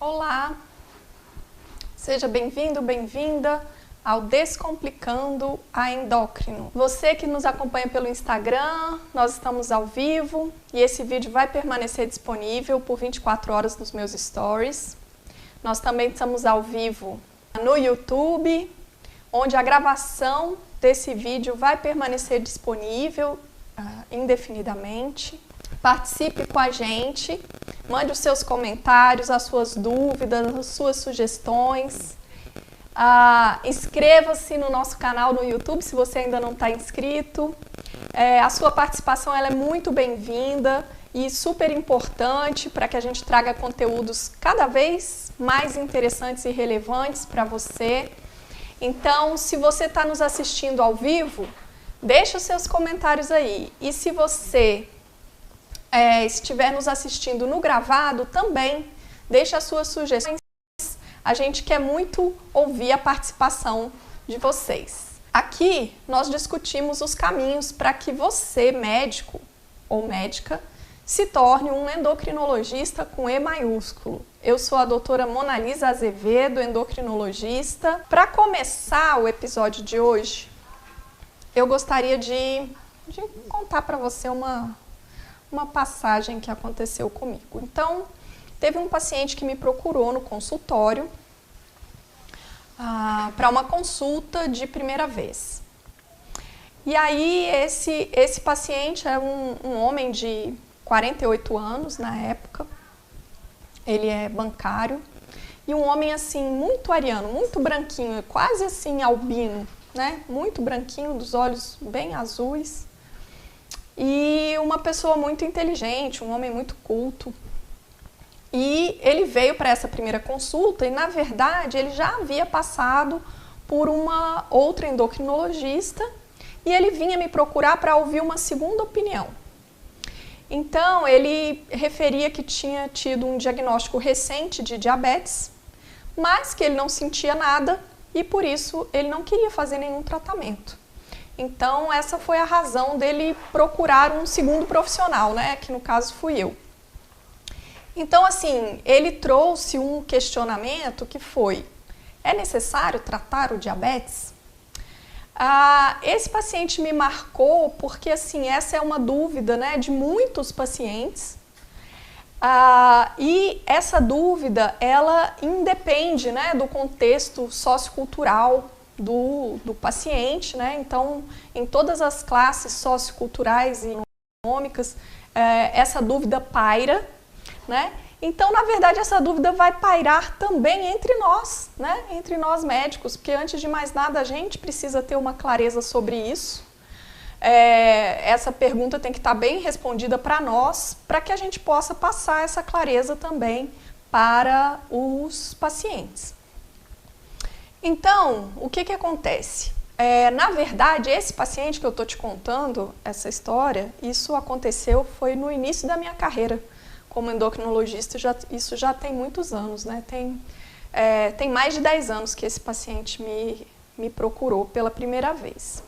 Olá, seja bem-vindo, bem-vinda ao Descomplicando a Endócrino. Você que nos acompanha pelo Instagram, nós estamos ao vivo e esse vídeo vai permanecer disponível por 24 horas nos meus stories. Nós também estamos ao vivo no YouTube, onde a gravação desse vídeo vai permanecer disponível indefinidamente. Participe com a gente, mande os seus comentários, as suas dúvidas, as suas sugestões. Inscreva-se no nosso canal no YouTube se você ainda não está inscrito. A sua participação ela é muito bem-vinda e super importante para que a gente traga conteúdos cada vez mais interessantes e relevantes para você. Então, se você está nos assistindo ao vivo, deixa os seus comentários aí. E se você estiver nos assistindo no gravado, também deixa as suas sugestões. A gente quer muito ouvir a participação de vocês. Aqui nós discutimos os caminhos para que você, médico ou médica, se torne um endocrinologista com E maiúsculo. Eu sou a doutora Monalisa Azevedo, endocrinologista. Para começar o episódio de hoje, eu gostaria de contar para você uma passagem que aconteceu comigo. Então, teve um paciente que me procurou no consultório para uma consulta de primeira vez. E aí, esse paciente é um homem de 48 anos na época, ele é bancário, e um homem assim, muito ariano, muito branquinho, quase assim albino, né? Muito branquinho, dos olhos bem azuis. E uma pessoa muito inteligente, um homem muito culto. E ele veio para essa primeira consulta e, na verdade, ele já havia passado por uma outra endocrinologista e ele vinha me procurar para ouvir uma segunda opinião. Então, ele referia que tinha tido um diagnóstico recente de diabetes, mas que ele não sentia nada e, por isso, ele não queria fazer nenhum tratamento. Então, essa foi a razão dele procurar um segundo profissional, né? Que no caso fui eu. Então, assim, ele trouxe um questionamento que foi: é necessário tratar o diabetes? Esse paciente me marcou porque, assim, essa é uma dúvida, né, de muitos pacientes. E essa dúvida, ela independe, né, do contexto sociocultural do paciente, né? Então, em todas as classes socioculturais e econômicas, essa dúvida paira, né? Então, na verdade, essa dúvida vai pairar também entre nós, né? Entre nós médicos, porque antes de mais nada a gente precisa ter uma clareza sobre isso. Essa pergunta tem que estar bem respondida para nós, para que a gente possa passar essa clareza também para os pacientes. Então, o que acontece? Na verdade, esse paciente que eu estou te contando, essa história, isso aconteceu, foi no início da minha carreira como endocrinologista, isso já tem muitos anos, né? Tem mais de 10 anos que esse paciente me procurou pela primeira vez.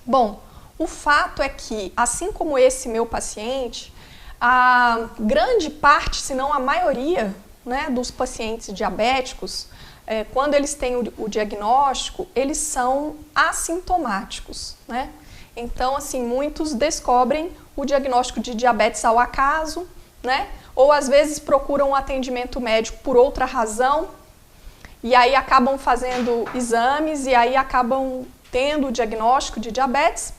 Bom, o fato é que, assim como esse meu paciente, a grande parte, se não a maioria, né, dos pacientes diabéticos, quando eles têm o diagnóstico, eles são assintomáticos, né? Então, assim, muitos descobrem o diagnóstico de diabetes ao acaso, né? Ou às vezes procuram um atendimento médico por outra razão e aí acabam fazendo exames e aí acabam tendo o diagnóstico de diabetes,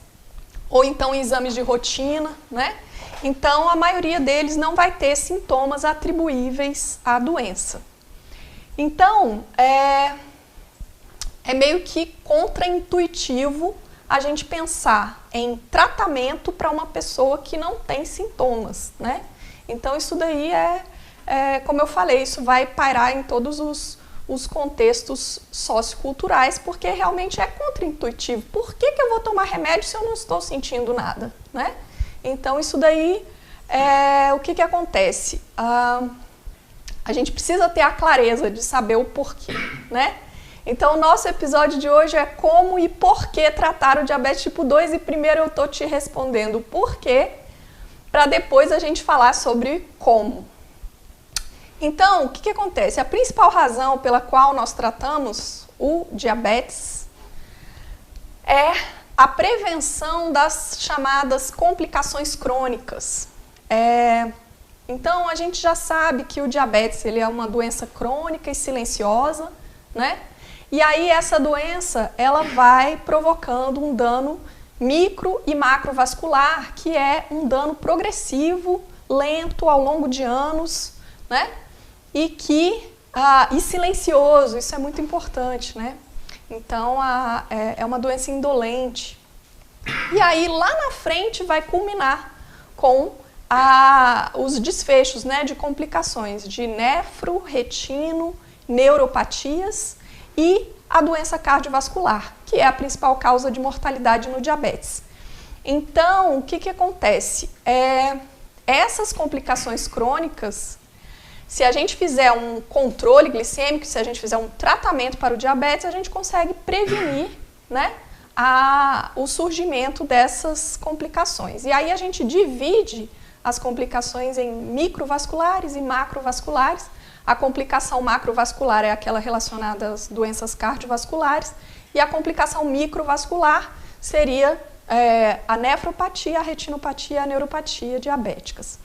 ou então exames de rotina, né? Então, a maioria deles não vai ter sintomas atribuíveis à doença. Então, é meio que contraintuitivo a gente pensar em tratamento para uma pessoa que não tem sintomas, né? Então, isso daí como eu falei, isso vai pairar em todos os contextos socioculturais, porque realmente é contraintuitivo. Por que eu vou tomar remédio se eu não estou sentindo nada, né? Então, isso daí, o que acontece? A gente precisa ter a clareza de saber o porquê, né? Então, o nosso episódio de hoje é como e por que tratar o diabetes tipo 2, e primeiro eu estou te respondendo o porquê, para depois a gente falar sobre como. Então, o que acontece? A principal razão pela qual nós tratamos o diabetes é a prevenção das chamadas complicações crônicas. Então, a gente já sabe que o diabetes ele é uma doença crônica e silenciosa, né? E aí essa doença ela vai provocando um dano micro e macrovascular, que é um dano progressivo, lento, ao longo de anos, né? E silencioso, isso é muito importante, né? Então, é uma doença indolente. E aí, lá na frente, vai culminar com os desfechos, né, de complicações de nefro, retino, neuropatias e a doença cardiovascular, que é a principal causa de mortalidade no diabetes. Então, o que acontece? Essas complicações crônicas, se a gente fizer um controle glicêmico, se a gente fizer um tratamento para o diabetes, a gente consegue prevenir, né, o surgimento dessas complicações. E aí a gente divide as complicações em microvasculares e macrovasculares. A complicação macrovascular é aquela relacionada às doenças cardiovasculares e a complicação microvascular seria a nefropatia, a retinopatia e a neuropatia diabéticas.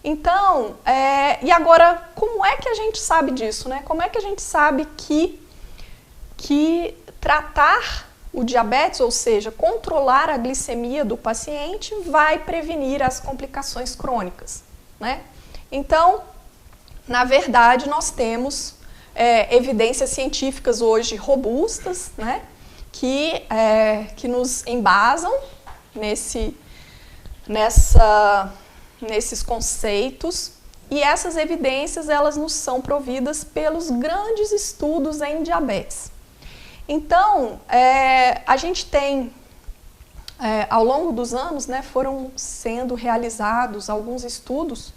Então, e agora, como é que a gente sabe disso, né? Como é que a gente sabe que tratar o diabetes, ou seja, controlar a glicemia do paciente, vai prevenir as complicações crônicas, né? Então, na verdade, nós temos evidências científicas hoje robustas, né? Que nos embasam nesses conceitos, e essas evidências elas nos são providas pelos grandes estudos em diabetes. Então, a gente tem, ao longo dos anos, né, foram sendo realizados alguns estudos,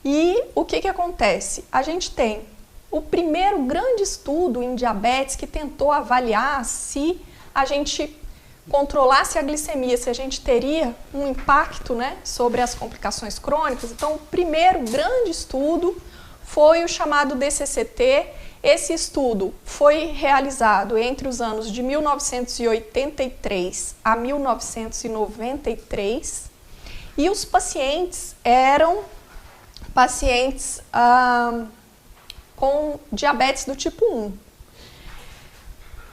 e o que acontece? A gente tem o primeiro grande estudo em diabetes que tentou avaliar se a gente controlasse a glicemia, se a gente teria um impacto, né, sobre as complicações crônicas. Então, o primeiro grande estudo foi o chamado DCCT. Esse estudo foi realizado entre os anos de 1983 a 1993 e os pacientes eram pacientes com diabetes do tipo 1.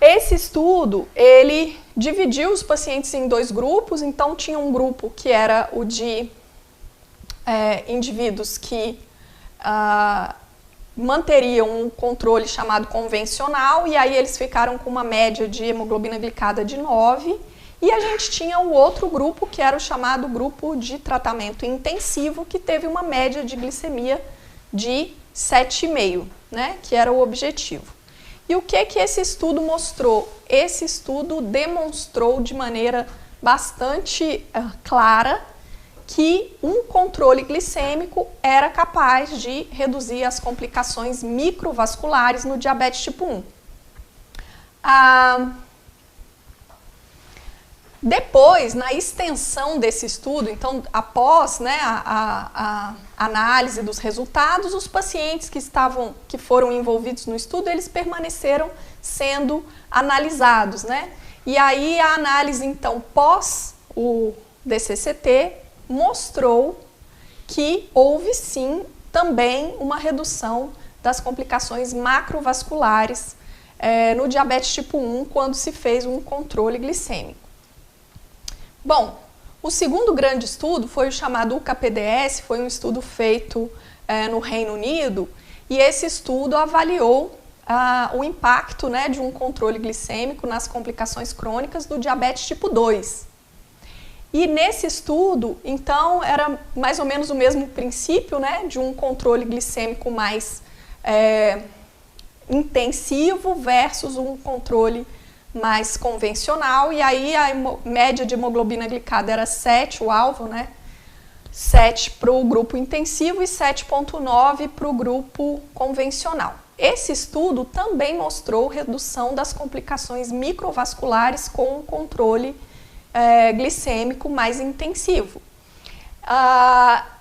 Esse estudo, ele dividiu os pacientes em dois grupos. Então tinha um grupo que era o de indivíduos que manteriam um controle chamado convencional, e aí eles ficaram com uma média de hemoglobina glicada de 9, e a gente tinha o outro grupo, que era o chamado grupo de tratamento intensivo, que teve uma média de glicemia de 7,5, né, que era o objetivo. E o que esse estudo mostrou? Esse estudo demonstrou de maneira bastante clara que um controle glicêmico era capaz de reduzir as complicações microvasculares no diabetes tipo 1. Depois, na extensão desse estudo, então, após, né, a análise dos resultados, os pacientes que foram envolvidos no estudo, eles permaneceram sendo analisados, né? E aí a análise, então, pós o DCCT, mostrou que houve, sim, também uma redução das complicações macrovasculares no diabetes tipo 1, quando se fez um controle glicêmico. Bom, o segundo grande estudo foi o chamado UCA-PDS, foi um estudo feito no Reino Unido, e esse estudo avaliou o impacto, né, de um controle glicêmico nas complicações crônicas do diabetes tipo 2. E nesse estudo, então, era mais ou menos o mesmo princípio, né, de um controle glicêmico mais intensivo versus um controle mais convencional, e aí a média de hemoglobina glicada era 7, o alvo, né? 7 para o grupo intensivo e 7,9 para o grupo convencional. Esse estudo também mostrou redução das complicações microvasculares com o controle glicêmico mais intensivo.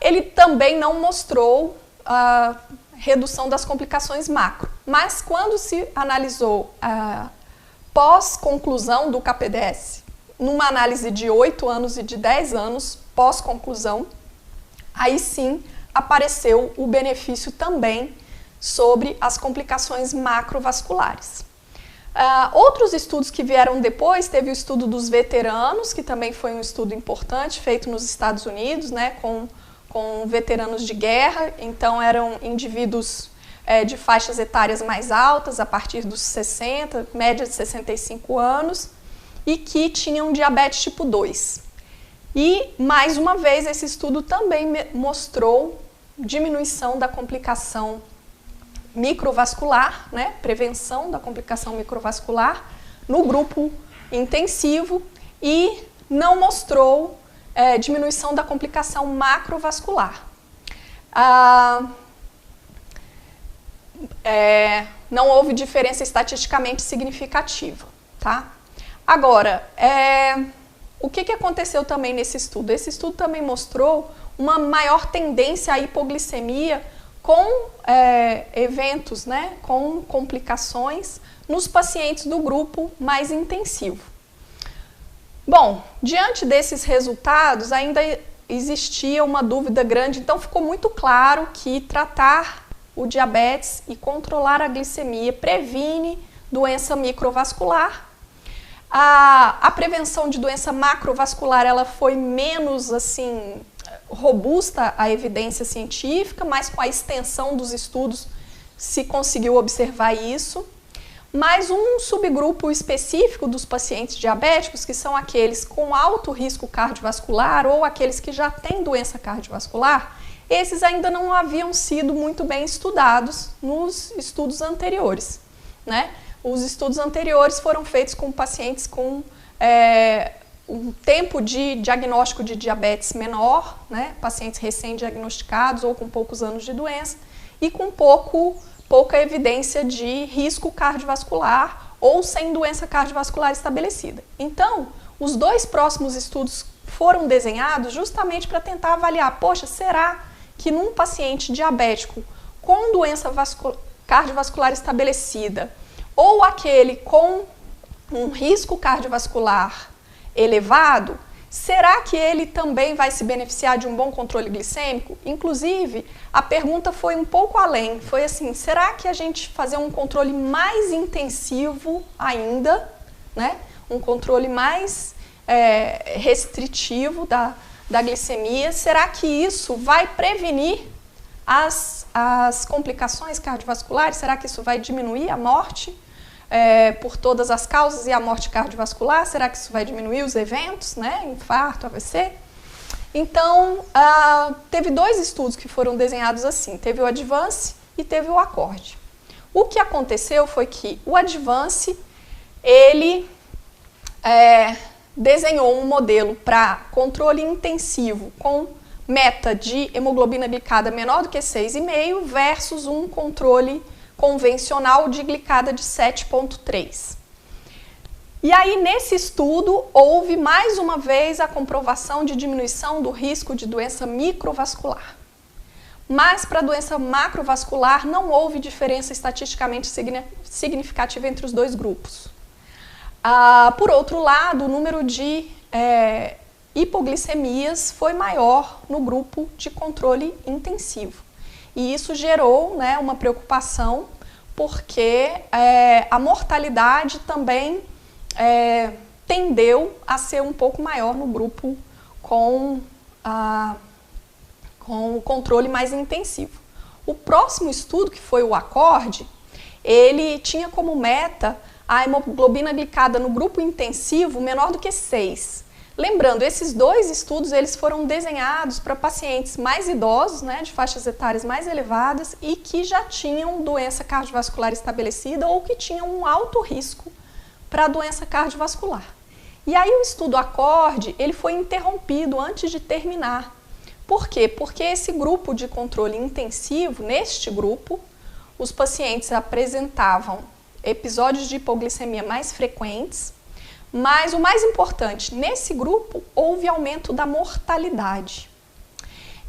Ele também não mostrou redução das complicações macro. Mas quando se analisou a pós-conclusão do CAPDS, numa análise de 8 anos e de 10 anos pós-conclusão, aí sim apareceu o benefício também sobre as complicações macrovasculares. Outros estudos que vieram depois, teve o estudo dos veteranos, que também foi um estudo importante, feito nos Estados Unidos, né, com veteranos de guerra. Então eram indivíduos de faixas etárias mais altas, a partir dos 60, média de 65 anos, e que tinham diabetes tipo 2. E, mais uma vez, esse estudo também mostrou diminuição da complicação microvascular, né, prevenção da complicação microvascular no grupo intensivo, e não mostrou diminuição da complicação macrovascular. Não houve diferença estatisticamente significativa, tá? Agora, o que aconteceu também nesse estudo? Esse estudo também mostrou uma maior tendência à hipoglicemia com eventos, né, com complicações nos pacientes do grupo mais intensivo. Bom, diante desses resultados, ainda existia uma dúvida grande, então ficou muito claro que tratar o diabetes e controlar a glicemia previne doença microvascular. A prevenção de doença macrovascular, ela foi menos assim robusta a evidência científica, mas com a extensão dos estudos se conseguiu observar isso. Mas um subgrupo específico dos pacientes diabéticos, que são aqueles com alto risco cardiovascular ou aqueles que já têm doença cardiovascular, esses ainda não haviam sido muito bem estudados nos estudos anteriores, né? Os estudos anteriores foram feitos com pacientes com um tempo de diagnóstico de diabetes menor, né? Pacientes recém-diagnosticados ou com poucos anos de doença e com pouca evidência de risco cardiovascular ou sem doença cardiovascular estabelecida. Então, os 2 próximos estudos foram desenhados justamente para tentar avaliar, poxa, será que num paciente diabético com doença cardiovascular estabelecida ou aquele com um risco cardiovascular elevado, será que ele também vai se beneficiar de um bom controle glicêmico? Inclusive, a pergunta foi um pouco além, foi assim, será que a gente fazer um controle mais intensivo ainda, né? Um controle mais restritivo da glicemia, será que isso vai prevenir as complicações cardiovasculares? Será que isso vai diminuir a morte por todas as causas e a morte cardiovascular? Será que isso vai diminuir os eventos, né? Infarto, AVC? Então, teve 2 estudos que foram desenhados assim, teve o Advance e teve o Accord. O que aconteceu foi que o Advance, ele desenhou um modelo para controle intensivo com meta de hemoglobina glicada menor do que 6,5 versus um controle convencional de glicada de 7,3. E aí, nesse estudo, houve mais uma vez a comprovação de diminuição do risco de doença microvascular. Mas para a doença macrovascular não houve diferença estatisticamente significativa entre os 2 grupos. Por outro lado, o número de hipoglicemias foi maior no grupo de controle intensivo. E isso gerou, né, uma preocupação, porque a mortalidade também tendeu a ser um pouco maior no grupo com o controle mais intensivo. O próximo estudo, que foi o Accord, ele tinha como meta a hemoglobina glicada no grupo intensivo menor do que 6. Lembrando, esses 2 estudos eles foram desenhados para pacientes mais idosos, né, de faixas etárias mais elevadas e que já tinham doença cardiovascular estabelecida ou que tinham um alto risco para a doença cardiovascular. E aí o estudo Accord, ele foi interrompido antes de terminar. Por quê? Porque esse grupo de controle intensivo, neste grupo, os pacientes apresentavam episódios de hipoglicemia mais frequentes, mas o mais importante, nesse grupo houve aumento da mortalidade.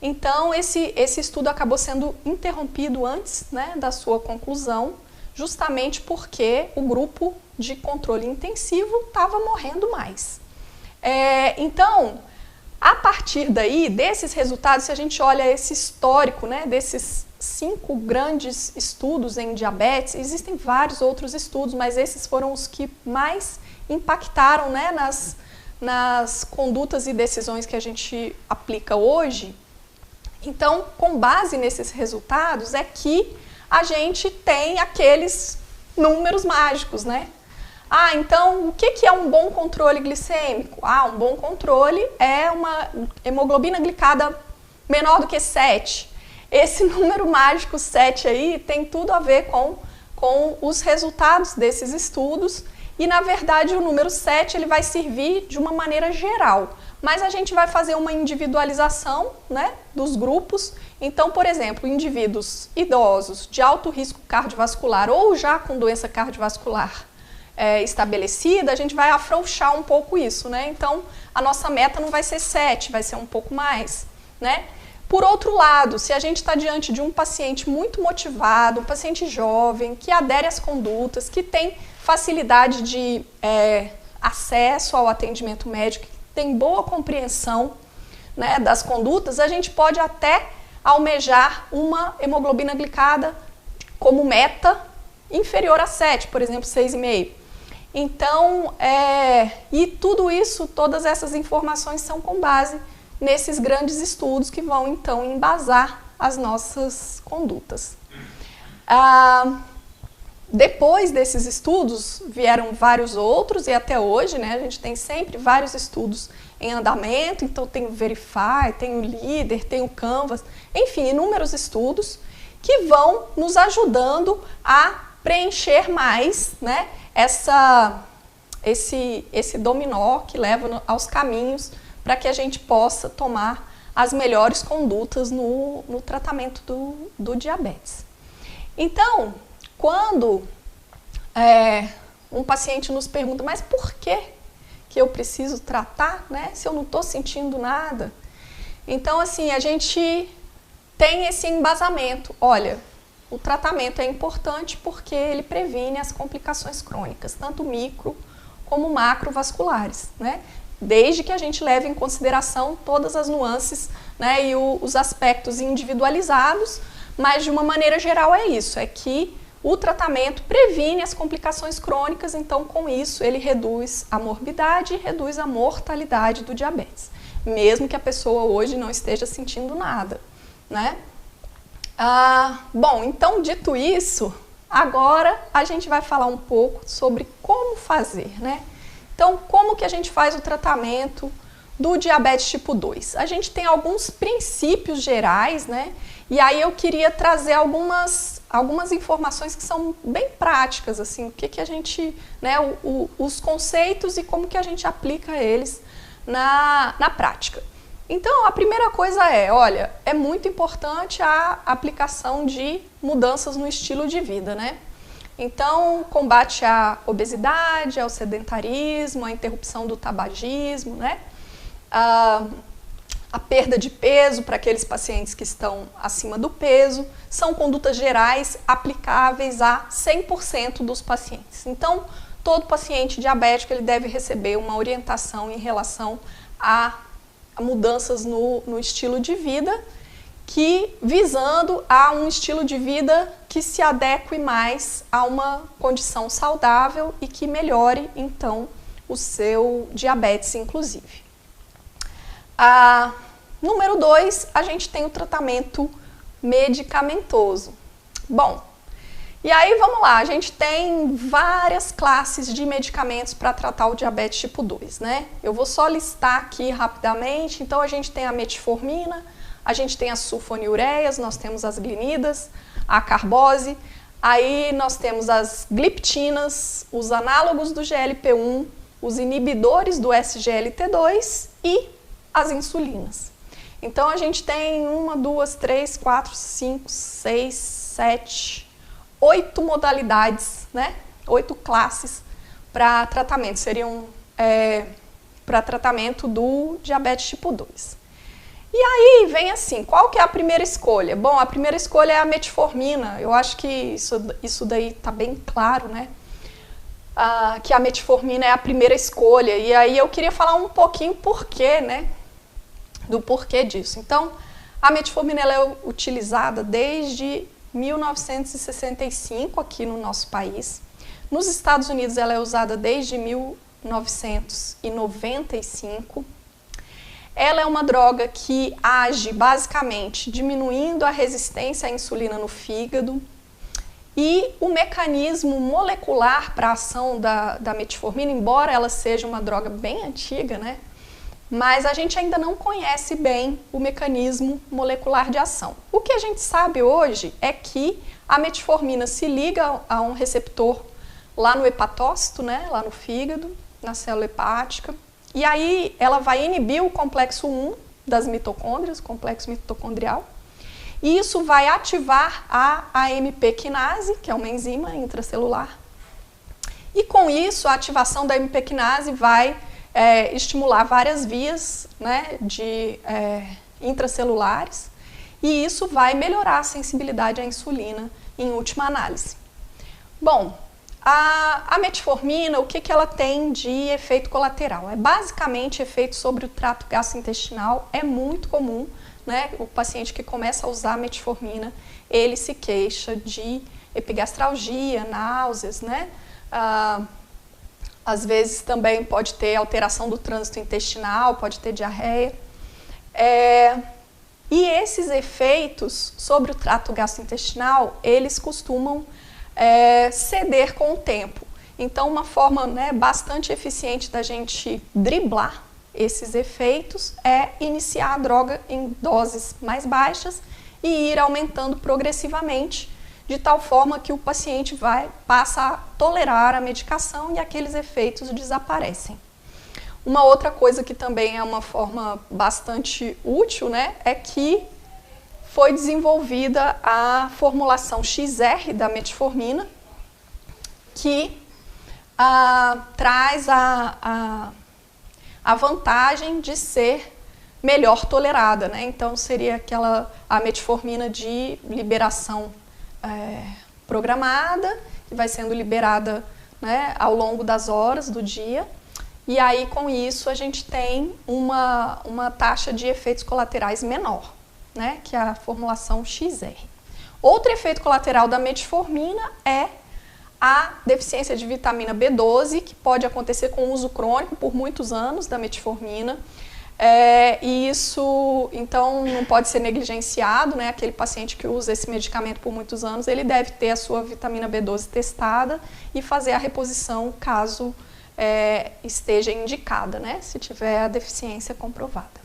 Então, esse estudo acabou sendo interrompido antes, né, da sua conclusão, justamente porque o grupo de controle intensivo estava morrendo mais. Então, a partir daí, desses resultados, se a gente olha esse histórico, né, desses 5 grandes estudos em diabetes, existem vários outros estudos, mas esses foram os que mais impactaram, né, nas condutas e decisões que a gente aplica hoje. Então, com base nesses resultados, é que a gente tem aqueles números mágicos, né? Então, o que é um bom controle glicêmico? Um bom controle é uma hemoglobina glicada menor do que 7. Esse número mágico 7 aí tem tudo a ver com os resultados desses estudos e, na verdade, o número 7 ele vai servir de uma maneira geral, mas a gente vai fazer uma individualização, né, dos grupos. Então, por exemplo, indivíduos idosos de alto risco cardiovascular ou já com doença cardiovascular estabelecida, a gente vai afrouxar um pouco isso, né? Então, a nossa meta não vai ser 7, vai ser um pouco mais, né? Por outro lado, se a gente está diante de um paciente muito motivado, um paciente jovem, que adere às condutas, que tem facilidade de acesso ao atendimento médico, que tem boa compreensão, né, das condutas, a gente pode até almejar uma hemoglobina glicada como meta inferior a 7, por exemplo, 6,5. Então, e tudo isso, todas essas informações são com base nesses grandes estudos que vão, então, embasar as nossas condutas. Depois desses estudos, vieram vários outros, e até hoje, né, a gente tem sempre vários estudos em andamento, então tem o Verify, tem o Líder, tem o Canvas, enfim, inúmeros estudos que vão nos ajudando a preencher mais, né, esse dominó que leva aos caminhos para que a gente possa tomar as melhores condutas no tratamento do diabetes. Então, quando um paciente nos pergunta, mas por que eu preciso tratar, né, se eu não estou sentindo nada? Então, assim, a gente tem esse embasamento. Olha, o tratamento é importante porque ele previne as complicações crônicas, tanto micro como macrovasculares, né? Desde que a gente leve em consideração todas as nuances, né, e os aspectos individualizados, mas de uma maneira geral é isso, é que o tratamento previne as complicações crônicas, então com isso ele reduz a morbidade e reduz a mortalidade do diabetes, mesmo que a pessoa hoje não esteja sentindo nada, né? Bom, então dito isso, agora a gente vai falar um pouco sobre como fazer, né? Então, como que a gente faz o tratamento do diabetes tipo 2? A gente tem alguns princípios gerais, né? E aí eu queria trazer algumas informações que são bem práticas, assim, o que a gente, né, os conceitos e como que a gente aplica eles na prática. Então, a primeira coisa olha, é muito importante a aplicação de mudanças no estilo de vida, né? Então, combate à obesidade, ao sedentarismo, à interrupção do tabagismo, né? A perda de peso para aqueles pacientes que estão acima do peso, são condutas gerais aplicáveis a 100% dos pacientes. Então, todo paciente diabético ele deve receber uma orientação em relação a mudanças no estilo de vida, que visando a um estilo de vida que se adeque mais a uma condição saudável e que melhore, então, o seu diabetes, inclusive. Número 2, a gente tem o tratamento medicamentoso. Bom, e aí vamos lá, a gente tem várias classes de medicamentos para tratar o diabetes tipo 2, né? Eu vou só listar aqui rapidamente. Então a gente tem a metformina, a gente tem as sulfonilureias, nós temos as glinidas, a carbose, aí nós temos as gliptinas, os análogos do GLP-1, os inibidores do SGLT2 e as insulinas. Então a gente tem 1, 2, 3, 4, 5, 6, 7, 8 modalidades, né? 8 classes para tratamento, seriam para tratamento do diabetes tipo 2. E aí vem assim, qual que é a primeira escolha? Bom, a primeira escolha é a metformina. Eu acho que isso daí está bem claro, né? Que a metformina é a primeira escolha. E aí eu queria falar um pouquinho porquê, né? Do porquê disso. Então, a metformina ela é utilizada desde 1965 aqui no nosso país. Nos Estados Unidos ela é usada desde 1995. Ela é uma droga que age basicamente diminuindo a resistência à insulina no fígado. E o mecanismo molecular para a ação da metformina, embora ela seja uma droga bem antiga, né? Mas a gente ainda não conhece bem o mecanismo molecular de ação. O que a gente sabe hoje é que a metformina se liga a um receptor lá no hepatócito, né? Lá no fígado, na célula hepática. E aí ela vai inibir o complexo 1 das mitocôndrias, o complexo mitocondrial. E isso vai ativar a AMP quinase, que é uma enzima intracelular. E com isso, a ativação da AMP quinase vai estimular várias vias, né, intracelulares. E isso vai melhorar a sensibilidade à insulina em última análise. Bom, a metformina, o que ela tem de efeito colateral? É basicamente efeito sobre o trato gastrointestinal, é muito comum, né? O paciente que começa a usar a metformina, ele se queixa de epigastralgia, náuseas, né? Às vezes também pode ter alteração do trânsito intestinal, pode ter diarreia. E esses efeitos sobre o trato gastrointestinal, eles costumam ceder com o tempo. Então, uma forma, né, bastante eficiente da gente driblar esses efeitos é iniciar a droga em doses mais baixas e ir aumentando progressivamente, de tal forma que o paciente passa a tolerar a medicação e aqueles efeitos desaparecem. Uma outra coisa que também é uma forma bastante útil, né, é que foi desenvolvida a formulação XR da metformina, que traz a vantagem de ser melhor tolerada, né? Então seria a metformina de liberação programada, que vai sendo liberada, né, ao longo das horas do dia. E aí com isso a gente tem uma taxa de efeitos colaterais menor, né, que é a formulação XR. Outro efeito colateral da metformina é a deficiência de vitamina B12, que pode acontecer com uso crônico por muitos anos da metformina. E isso, então, não pode ser negligenciado, né? Aquele paciente que usa esse medicamento por muitos anos, ele deve ter a sua vitamina B12 testada e fazer a reposição caso esteja indicada, né? Se tiver a deficiência comprovada.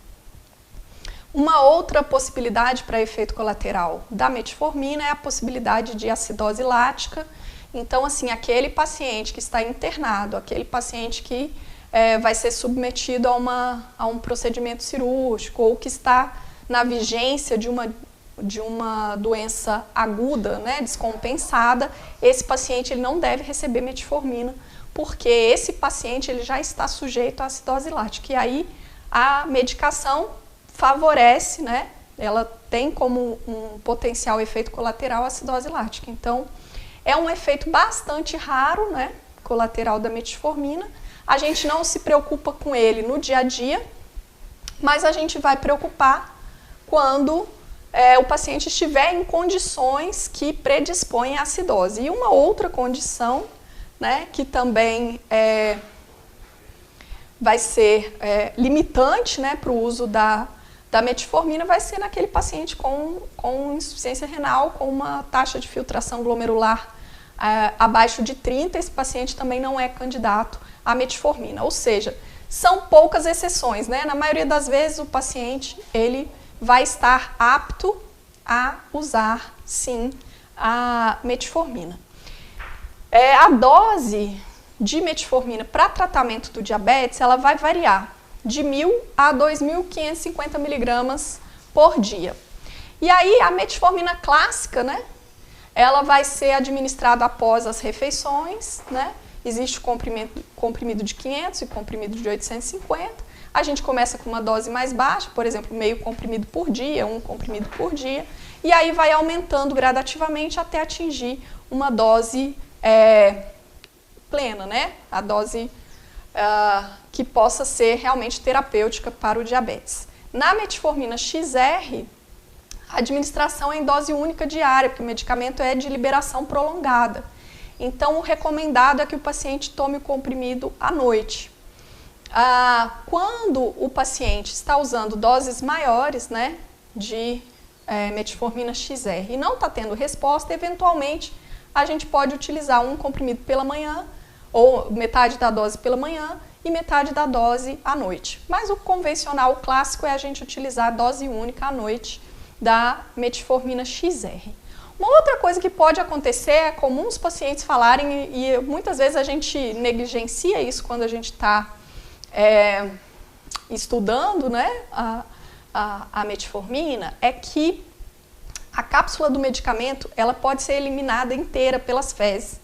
Uma outra possibilidade para efeito colateral da metformina é a possibilidade de acidose lática. Então, assim, aquele paciente que está internado, aquele paciente que vai ser submetido a um procedimento cirúrgico ou que está na vigência de uma doença aguda, né, descompensada, esse paciente ele não deve receber metformina, porque esse paciente ele já está sujeito à acidose lática. E aí a medicação favorece, né, ela tem como um potencial efeito colateral a acidose lática. Então, é um efeito bastante raro, né, colateral da metformina. A gente não se preocupa com ele no dia a dia, mas a gente vai preocupar quando o paciente estiver em condições que predispõem à acidose. E uma outra condição, né, que também vai ser limitante, né, para o uso da metformina, vai ser naquele paciente com insuficiência renal, com uma taxa de filtração glomerular abaixo de 30, esse paciente também não é candidato à metformina. Ou seja, são poucas exceções, né? Na maioria das vezes o paciente ele vai estar apto a usar, sim, a metformina. A dose de metformina para tratamento do diabetes, ela vai variar de 1.000 a 2.550 miligramas por dia. E aí a metformina clássica, né? Ela vai ser administrada após as refeições, né? Existe comprimido de 500 e comprimido de 850. A gente começa com uma dose mais baixa, por exemplo, meio comprimido por dia, 1 comprimido por dia, e aí vai aumentando gradativamente até atingir uma dose plena, né? A dose que possa ser realmente terapêutica para o diabetes. Na metformina XR, a administração é em dose única diária, porque o medicamento é de liberação prolongada. Então, o recomendado é que o paciente tome o comprimido à noite. Quando o paciente está usando doses maiores, né, de metformina XR e não está tendo resposta, eventualmente a gente pode utilizar um comprimido pela manhã, ou metade da dose pela manhã e metade da dose à noite. Mas o convencional, o clássico, é a gente utilizar a dose única à noite da metformina XR. Uma outra coisa que pode acontecer é comum os pacientes falarem, e muitas vezes a gente negligencia isso quando a gente está estudando, né, a metformina, é que a cápsula do medicamento ela pode ser eliminada inteira pelas fezes.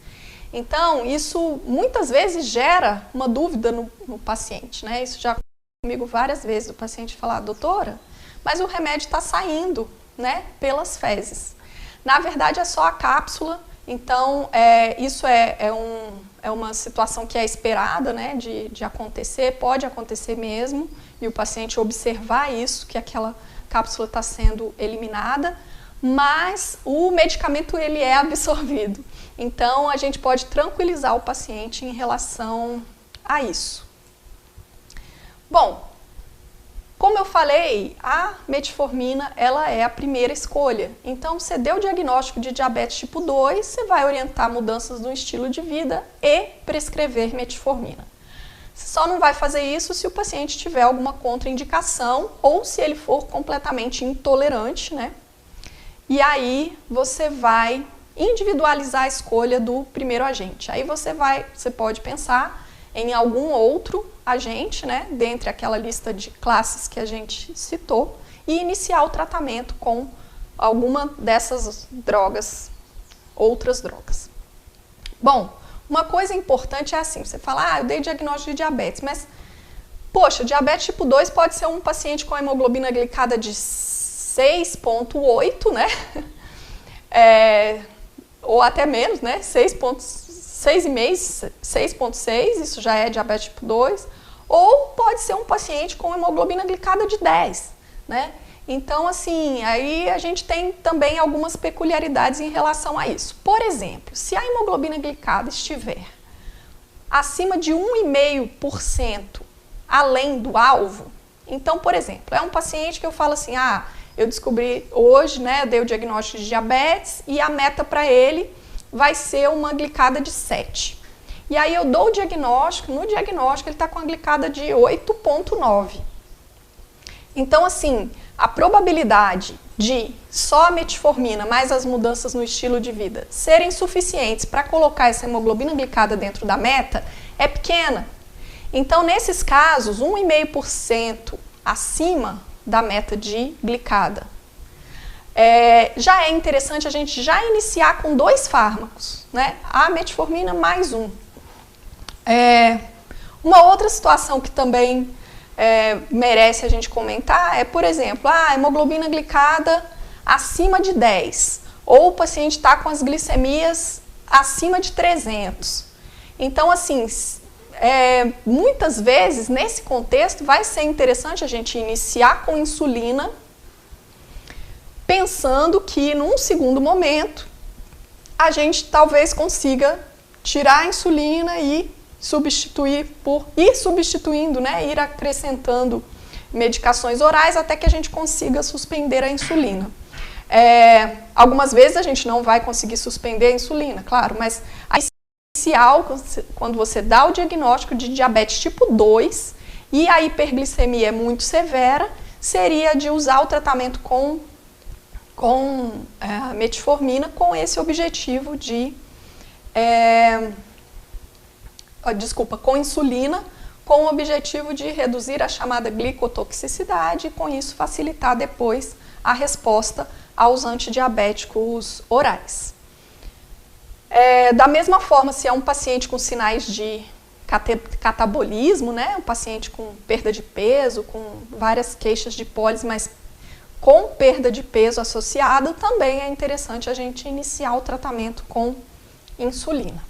Então, isso muitas vezes gera uma dúvida no paciente, né? Isso já aconteceu comigo várias vezes, o paciente falar, doutora, mas o remédio está saindo, né, pelas fezes. Na verdade, é só a cápsula, então isso é uma situação que é esperada, né, de acontecer, pode acontecer mesmo, e o paciente observar isso, que aquela cápsula está sendo eliminada, mas o medicamento ele é absorvido. Então, a gente pode tranquilizar o paciente em relação a isso. Bom, como eu falei, a metformina ela é a primeira escolha. Então, você deu o diagnóstico de diabetes tipo 2, você vai orientar mudanças no estilo de vida e prescrever metformina. Você só não vai fazer isso se o paciente tiver alguma contraindicação ou se ele for completamente intolerante, né? E aí você vai individualizar a escolha do primeiro agente. Aí você pode pensar em algum outro agente, né, dentre aquela lista de classes que a gente citou, e iniciar o tratamento com alguma dessas drogas, outras drogas. Bom, uma coisa importante é assim, você fala, eu dei diagnóstico de diabetes, mas, poxa, diabetes tipo 2 pode ser um paciente com hemoglobina glicada de 6,8, né? Ou até menos, né? 6,5, 6,6, isso já é diabetes tipo 2. Ou pode ser um paciente com hemoglobina glicada de 10, né? Então, assim, aí a gente tem também algumas peculiaridades em relação a isso. Por exemplo, se a hemoglobina glicada estiver acima de 1,5% além do alvo, então, por exemplo, é um paciente que eu falo assim, eu descobri hoje, né, eu dei o diagnóstico de diabetes e a meta para ele vai ser uma glicada de 7. E aí eu dou o diagnóstico, no diagnóstico ele está com a glicada de 8,9. Então, assim, a probabilidade de só a metformina mais as mudanças no estilo de vida serem suficientes para colocar essa hemoglobina glicada dentro da meta é pequena. Então, nesses casos, 1,5% acima da meta de glicada. Já é interessante a gente já iniciar com 2 fármacos, né? A metformina mais um. Uma outra situação que também merece a gente comentar é, por exemplo, a hemoglobina glicada acima de 10, ou o paciente está com as glicemias acima de 300. Então, assim, muitas vezes, nesse contexto, vai ser interessante a gente iniciar com insulina, pensando que, num segundo momento, a gente talvez consiga tirar a insulina e ir substituindo, né, ir acrescentando medicações orais até que a gente consiga suspender a insulina. Algumas vezes a gente não vai conseguir suspender a insulina, claro, mas a inicial, quando você dá o diagnóstico de diabetes tipo 2 e a hiperglicemia é muito severa, seria de usar o tratamento com metformina com esse objetivo de... com insulina, com o objetivo de reduzir a chamada glicotoxicidade e com isso facilitar depois a resposta aos antidiabéticos orais. Da mesma forma, se é um paciente com sinais de catabolismo, né? Um paciente com perda de peso, com várias queixas de pólise, mas com perda de peso associada, também é interessante a gente iniciar o tratamento com insulina.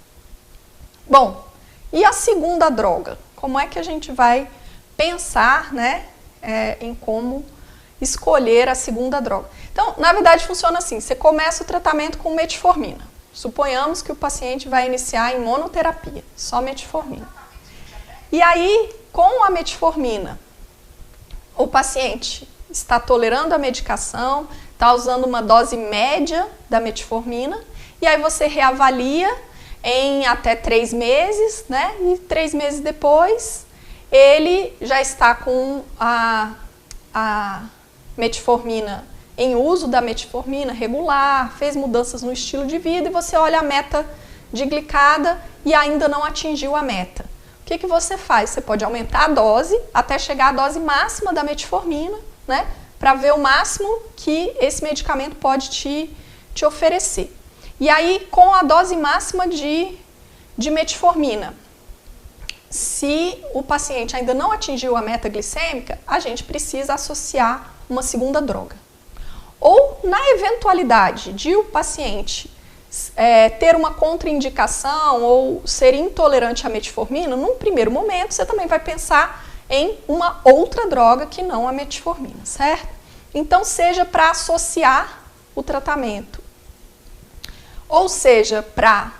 Bom, e a segunda droga? Como é que a gente vai pensar, né, em como escolher a segunda droga? Então, na verdade, funciona assim, você começa o tratamento com metformina. Suponhamos que o paciente vai iniciar em monoterapia, só metformina. E aí, com a metformina, o paciente está tolerando a medicação, está usando uma dose média da metformina, e aí você reavalia em até 3 meses, né? E 3 meses depois, ele já está com a metformina em uso da metformina regular, fez mudanças no estilo de vida e você olha a meta de glicada e ainda não atingiu a meta. O que você faz? Você pode aumentar a dose até chegar à dose máxima da metformina, né? Para ver o máximo que esse medicamento pode te oferecer. E aí, com a dose máxima de metformina, se o paciente ainda não atingiu a meta glicêmica, a gente precisa associar uma segunda droga. Ou, na eventualidade de o paciente ter uma contraindicação ou ser intolerante à metformina, num primeiro momento você também vai pensar em uma outra droga que não a metformina, certo? Então, seja para associar o tratamento, ou seja, para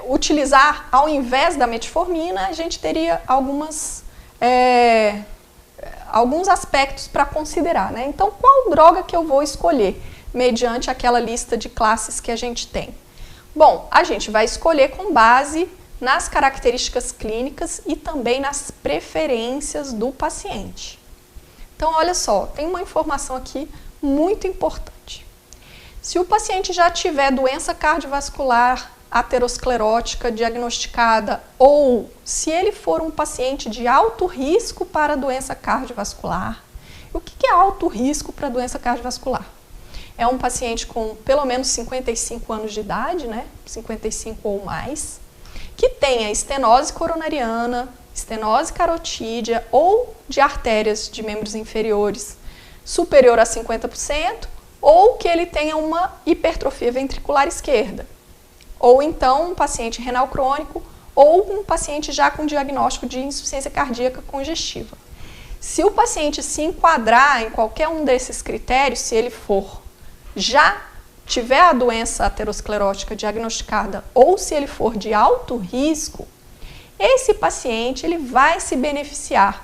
utilizar ao invés da metformina, a gente teria alguns aspectos para considerar, né? Então, qual droga que eu vou escolher mediante aquela lista de classes que a gente tem? Bom, a gente vai escolher com base nas características clínicas e também nas preferências do paciente. Então, olha só, tem uma informação aqui muito importante. Se o paciente já tiver doença cardiovascular aterosclerótica diagnosticada ou se ele for um paciente de alto risco para doença cardiovascular. O que é alto risco para doença cardiovascular? É um paciente com pelo menos 55 anos de idade, né? 55 ou mais, que tenha estenose coronariana, estenose carotídea ou de artérias de membros inferiores superior a 50%, ou que ele tenha uma hipertrofia ventricular esquerda. Ou então um paciente renal crônico ou um paciente já com diagnóstico de insuficiência cardíaca congestiva. Se o paciente se enquadrar em qualquer um desses critérios, se ele já tiver a doença aterosclerótica diagnosticada ou se ele for de alto risco, esse paciente ele vai se beneficiar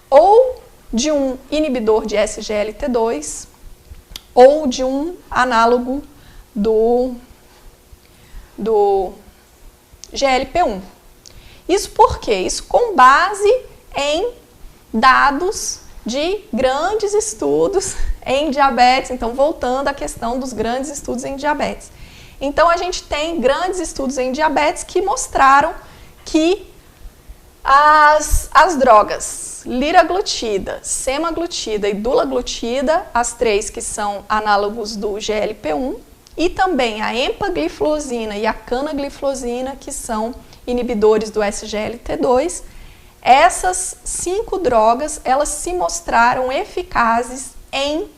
ou de um inibidor de SGLT2 ou de um análogo do GLP-1. Isso por quê? Isso com base em dados de grandes estudos em diabetes. Então, voltando à questão dos grandes estudos em diabetes. Então, a gente tem grandes estudos em diabetes que mostraram que as drogas liraglutida, semaglutida e dulaglutida, as três que são análogos do GLP-1, e também a empagliflozina e a canagliflozina, que são inibidores do SGLT2, essas 5 drogas, elas se mostraram eficazes em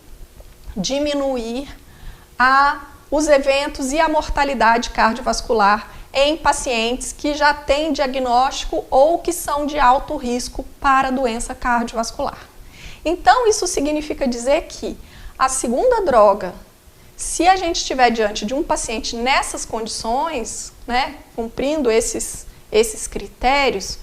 diminuir os eventos e a mortalidade cardiovascular em pacientes que já têm diagnóstico ou que são de alto risco para doença cardiovascular. Então, isso significa dizer que a segunda droga, se a gente estiver diante de um paciente nessas condições, né, cumprindo esses critérios,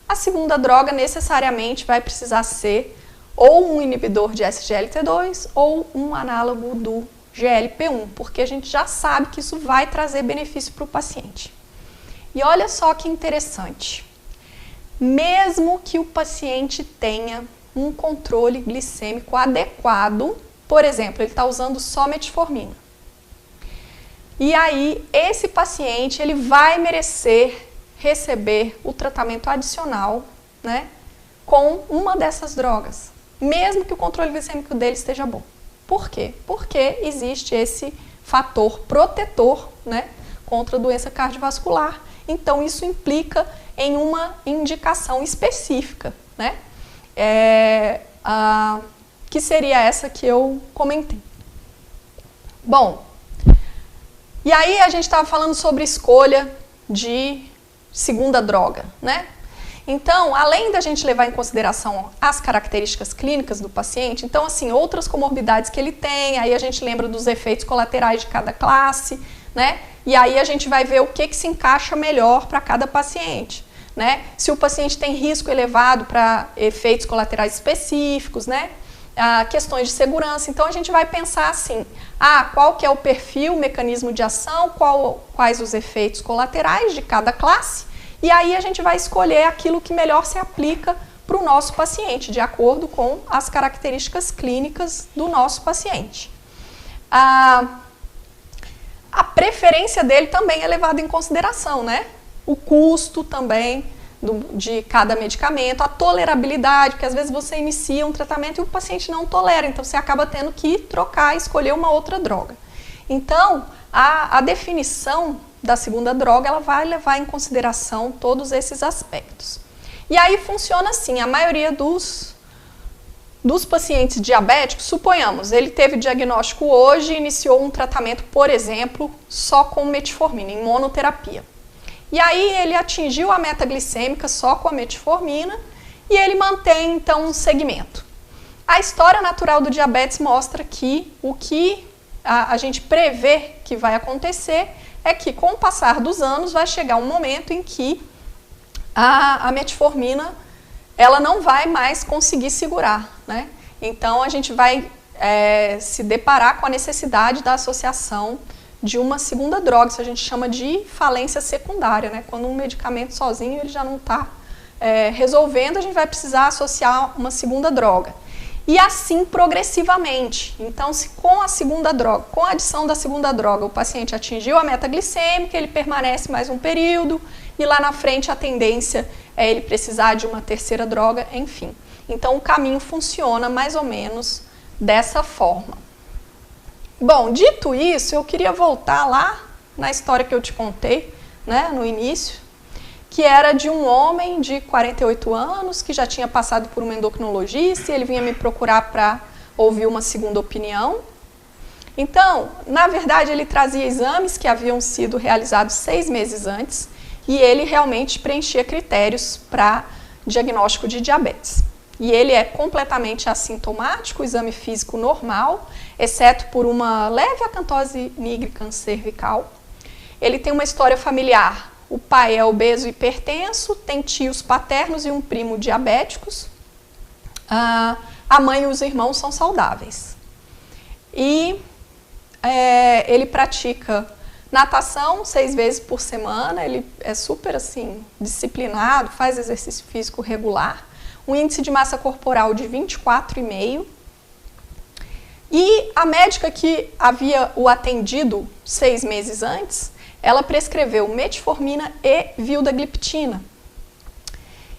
a segunda droga necessariamente vai precisar ser ou um inibidor de SGLT2 ou um análogo do GLP-1, porque a gente já sabe que isso vai trazer benefício para o paciente. E olha só que interessante, mesmo que o paciente tenha um controle glicêmico adequado, por exemplo, ele está usando só metformina, e aí esse paciente ele vai merecer receber o tratamento adicional, né, com uma dessas drogas, mesmo que o controle glicêmico dele esteja bom. Por quê? Porque existe esse fator protetor, né, contra a doença cardiovascular então isso implica em uma indicação específica, né? Que seria essa que eu comentei. Bom, e aí a gente estava falando sobre escolha de segunda droga, né? Então, além da gente levar em consideração as características clínicas do paciente, então, assim, outras comorbidades que ele tem, aí a gente lembra dos efeitos colaterais de cada classe, né? E aí a gente vai ver o que se encaixa melhor para cada paciente, né? Se o paciente tem risco elevado para efeitos colaterais específicos, né? Questões de segurança, então a gente vai pensar assim, qual que é o perfil, o mecanismo de ação, quais os efeitos colaterais de cada classe, e aí a gente vai escolher aquilo que melhor se aplica para o nosso paciente, de acordo com as características clínicas do nosso paciente. A preferência dele também é levada em consideração, né? O custo também de cada medicamento, a tolerabilidade, porque às vezes você inicia um tratamento e o paciente não tolera, então você acaba tendo que trocar, escolher uma outra droga. Então, a definição da segunda droga, ela vai levar em consideração todos esses aspectos. E aí funciona assim, a maioria dos pacientes diabéticos, suponhamos, ele teve diagnóstico hoje e iniciou um tratamento, por exemplo, só com metformina, em monoterapia. E aí ele atingiu a meta glicêmica só com a metformina e ele mantém, então, um segmento. A história natural do diabetes mostra que o que a gente prevê que vai acontecer é que, com o passar dos anos, vai chegar um momento em que a metformina ela não vai mais conseguir segurar, né? Então, a gente vai se deparar com a necessidade da associação de uma segunda droga, isso a gente chama de falência secundária, né? Quando um medicamento sozinho ele já não está resolvendo, a gente vai precisar associar uma segunda droga. E assim progressivamente. Então, se com a segunda droga, com a adição da segunda droga, o paciente atingiu a meta glicêmica, ele permanece mais um período, e lá na frente a tendência é ele precisar de uma terceira droga, enfim. Então, o caminho funciona mais ou menos dessa forma. Bom, dito isso, eu queria voltar lá na história que eu te contei, né, no início, que era de um homem de 48 anos que já tinha passado por um endocrinologista e ele vinha me procurar para ouvir uma segunda opinião. Então, na verdade, ele trazia exames que haviam sido realizados 6 meses antes e ele realmente preenchia critérios para diagnóstico de diabetes. E ele é completamente assintomático, exame físico normal, exceto por uma leve acantose nigricans cervical. Ele tem uma história familiar. O pai é obeso e hipertenso, tem tios paternos e um primo diabéticos. A mãe e os irmãos são saudáveis. E ele pratica natação 6 vezes por semana, ele é super assim, disciplinado, faz exercício físico regular. Um índice de massa corporal de 24,5. E a médica que havia o atendido 6 meses antes, ela prescreveu metformina e vildagliptina.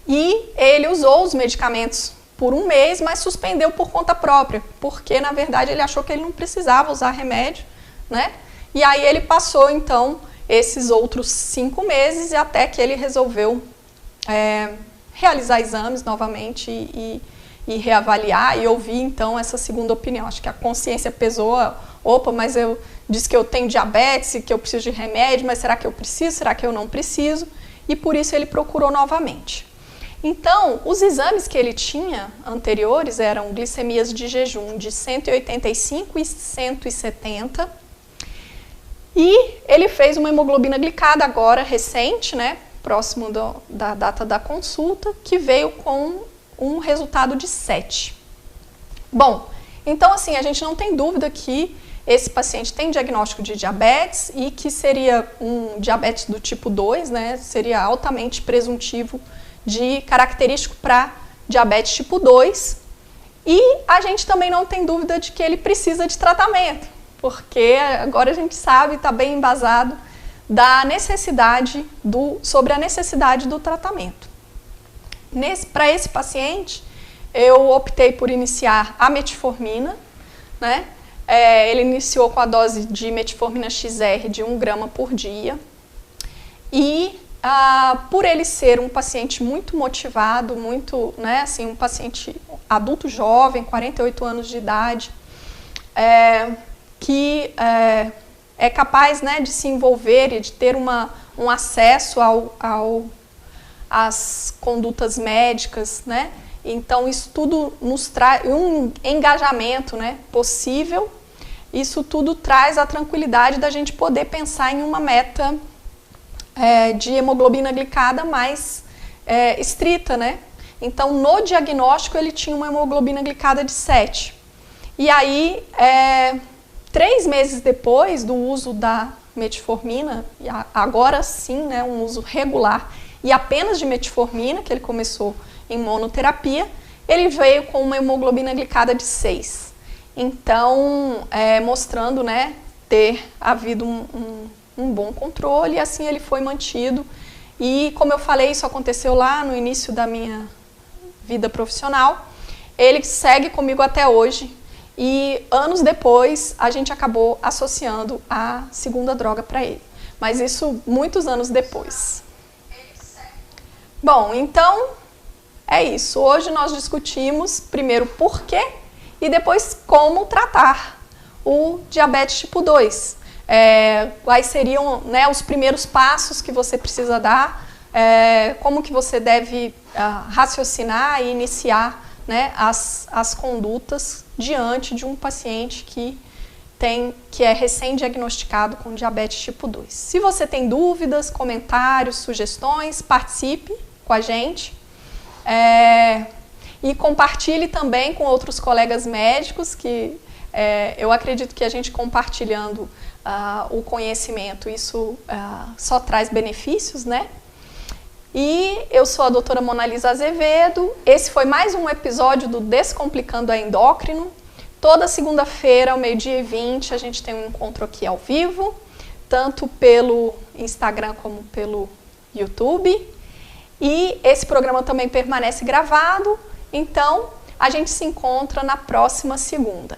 E ele usou os medicamentos por 1 mês, mas suspendeu por conta própria, porque na verdade ele achou que ele não precisava usar remédio, né? E aí ele passou então esses outros 5 meses e até que ele resolveu realizar exames novamente e reavaliar e ouvir então essa segunda opinião. Acho que a consciência pesou, opa, mas eu disse que eu tenho diabetes, que eu preciso de remédio, mas será que eu preciso, será que eu não preciso? E por isso ele procurou novamente. Então, os exames que ele tinha anteriores eram glicemias de jejum de 185 e 170, e ele fez uma hemoglobina glicada agora recente, né, próximo da data da consulta, que veio com um resultado de 7. Bom, então assim, a gente não tem dúvida que esse paciente tem diagnóstico de diabetes e que seria um diabetes do tipo 2, né, seria altamente presuntivo de característico para diabetes tipo 2. E a gente também não tem dúvida de que ele precisa de tratamento, porque agora a gente sabe, está bem embasado, sobre a necessidade do tratamento. Para esse paciente, eu optei por iniciar a metformina, né? Ele iniciou com a dose de metformina XR de 1 grama por dia e por ele ser um paciente muito motivado, muito, né, assim, um paciente adulto jovem, 48 anos de idade, que é capaz, né, de se envolver e de ter um acesso às condutas médicas, né? Então, isso tudo nos traz um engajamento, né, possível. Isso tudo traz a tranquilidade da gente poder pensar em uma meta de hemoglobina glicada mais estrita, né? Então, no diagnóstico, ele tinha uma hemoglobina glicada de 7. E aí, 3 meses depois do uso da metformina, agora sim, né, um uso regular, e apenas de metformina, que ele começou em monoterapia, ele veio com uma hemoglobina glicada de 6. Então, mostrando, né, ter havido um bom controle, e assim ele foi mantido. E, como eu falei, isso aconteceu lá no início da minha vida profissional. Ele segue comigo até hoje, e anos depois a gente acabou associando a segunda droga para ele. Mas isso muitos anos depois. Bom, então é isso. Hoje nós discutimos primeiro por quê e depois como tratar o diabetes tipo 2. Quais seriam, né, os primeiros passos que você precisa dar, como que você deve raciocinar e iniciar, né, as condutas diante de um paciente que é recém-diagnosticado com diabetes tipo 2. Se você tem dúvidas, comentários, sugestões, participe com a gente. E compartilhe também com outros colegas médicos, que eu acredito que a gente compartilhando o conhecimento, isso só traz benefícios, né? E eu sou a doutora Monalisa Azevedo. Esse foi mais um episódio do Descomplicando a Endócrino. Toda segunda-feira, ao 12h20, a gente tem um encontro aqui ao vivo, tanto pelo Instagram como pelo YouTube. E esse programa também permanece gravado, então a gente se encontra na próxima segunda.